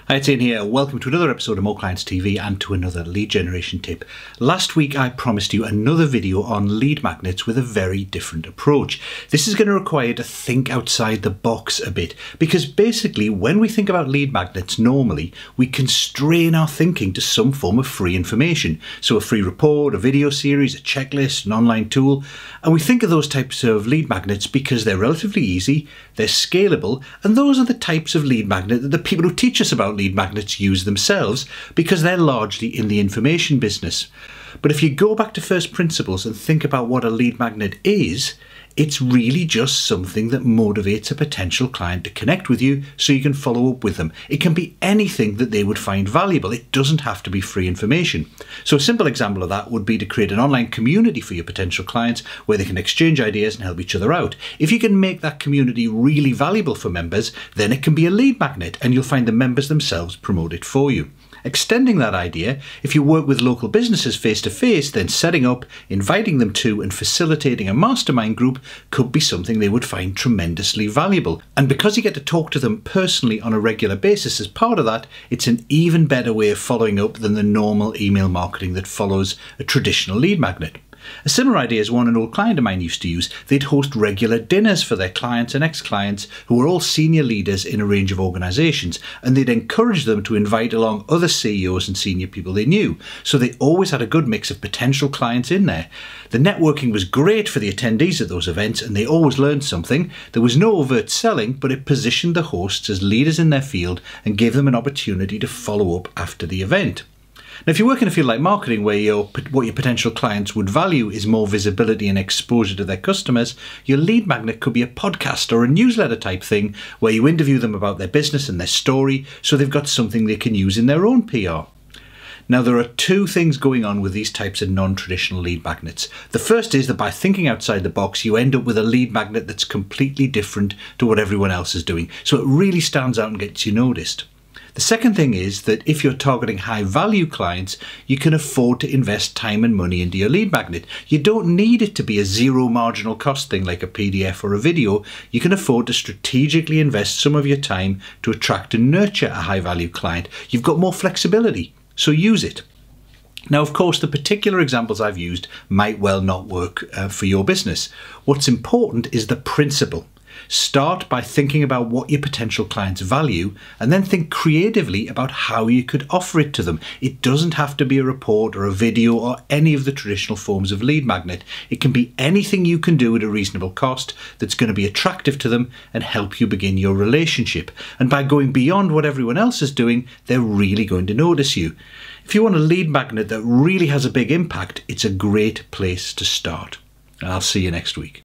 Hi, it's Ian here. Welcome to another episode of More Clients TV and to another lead generation tip. Last week I promised you another video on lead magnets with a very different approach. This is going to require you to think outside the box a bit, because basically when we think about lead magnets normally we constrain our thinking to some form of free information. So a free report, a video series, a checklist, an online tool, and we think of those types of lead magnets because they're relatively easy, they're scalable, and those are the types of lead magnet that the people who teach us about lead magnets use themselves because they're largely in the information business. But if you go back to first principles and think about what a lead magnet is, it's really just something that motivates a potential client to connect with you so you can follow up with them. It can be anything that they would find valuable. It doesn't have to be free information. So a simple example of that would be to create an online community for your potential clients where they can exchange ideas and help each other out. If you can make that community really valuable for members, then it can be a lead magnet and you'll find the members themselves promote it for you. Extending that idea, if you work with local businesses face-to-face, then setting up, inviting them to and facilitating a mastermind group could be something they would find tremendously valuable. And because you get to talk to them personally on a regular basis as part of that, it's an even better way of following up than the normal email marketing that follows a traditional lead magnet. A similar idea is one an old client of mine used to use. They'd host regular dinners for their clients and ex-clients who were all senior leaders in a range of organisations, and they'd encourage them to invite along other CEOs and senior people they knew. So they always had a good mix of potential clients in there. The networking was great for the attendees at those events and they always learned something. There was no overt selling, but it positioned the hosts as leaders in their field and gave them an opportunity to follow up after the event. Now, if you work in a field like marketing where what your potential clients would value is more visibility and exposure to their customers, your lead magnet could be a podcast or a newsletter type thing where you interview them about their business and their story so they've got something they can use in their own PR. Now, there are two things going on with these types of non-traditional lead magnets. The first is that by thinking outside the box, you end up with a lead magnet that's completely different to what everyone else is doing. So it really stands out and gets you noticed. The second thing is that if you're targeting high value clients, you can afford to invest time and money into your lead magnet. You don't need it to be a zero marginal cost thing like a PDF or a video. You can afford to strategically invest some of your time to attract and nurture a high value client. You've got more flexibility, so use it. Now, of course, the particular examples I've used might well not work for your business. What's important is the principle. Start by thinking about what your potential clients value and then think creatively about how you could offer it to them. It doesn't have to be a report or a video or any of the traditional forms of lead magnet. It can be anything you can do at a reasonable cost that's going to be attractive to them and help you begin your relationship. And by going beyond what everyone else is doing, they're really going to notice you. If you want a lead magnet that really has a big impact, it's a great place to start. And I'll see you next week.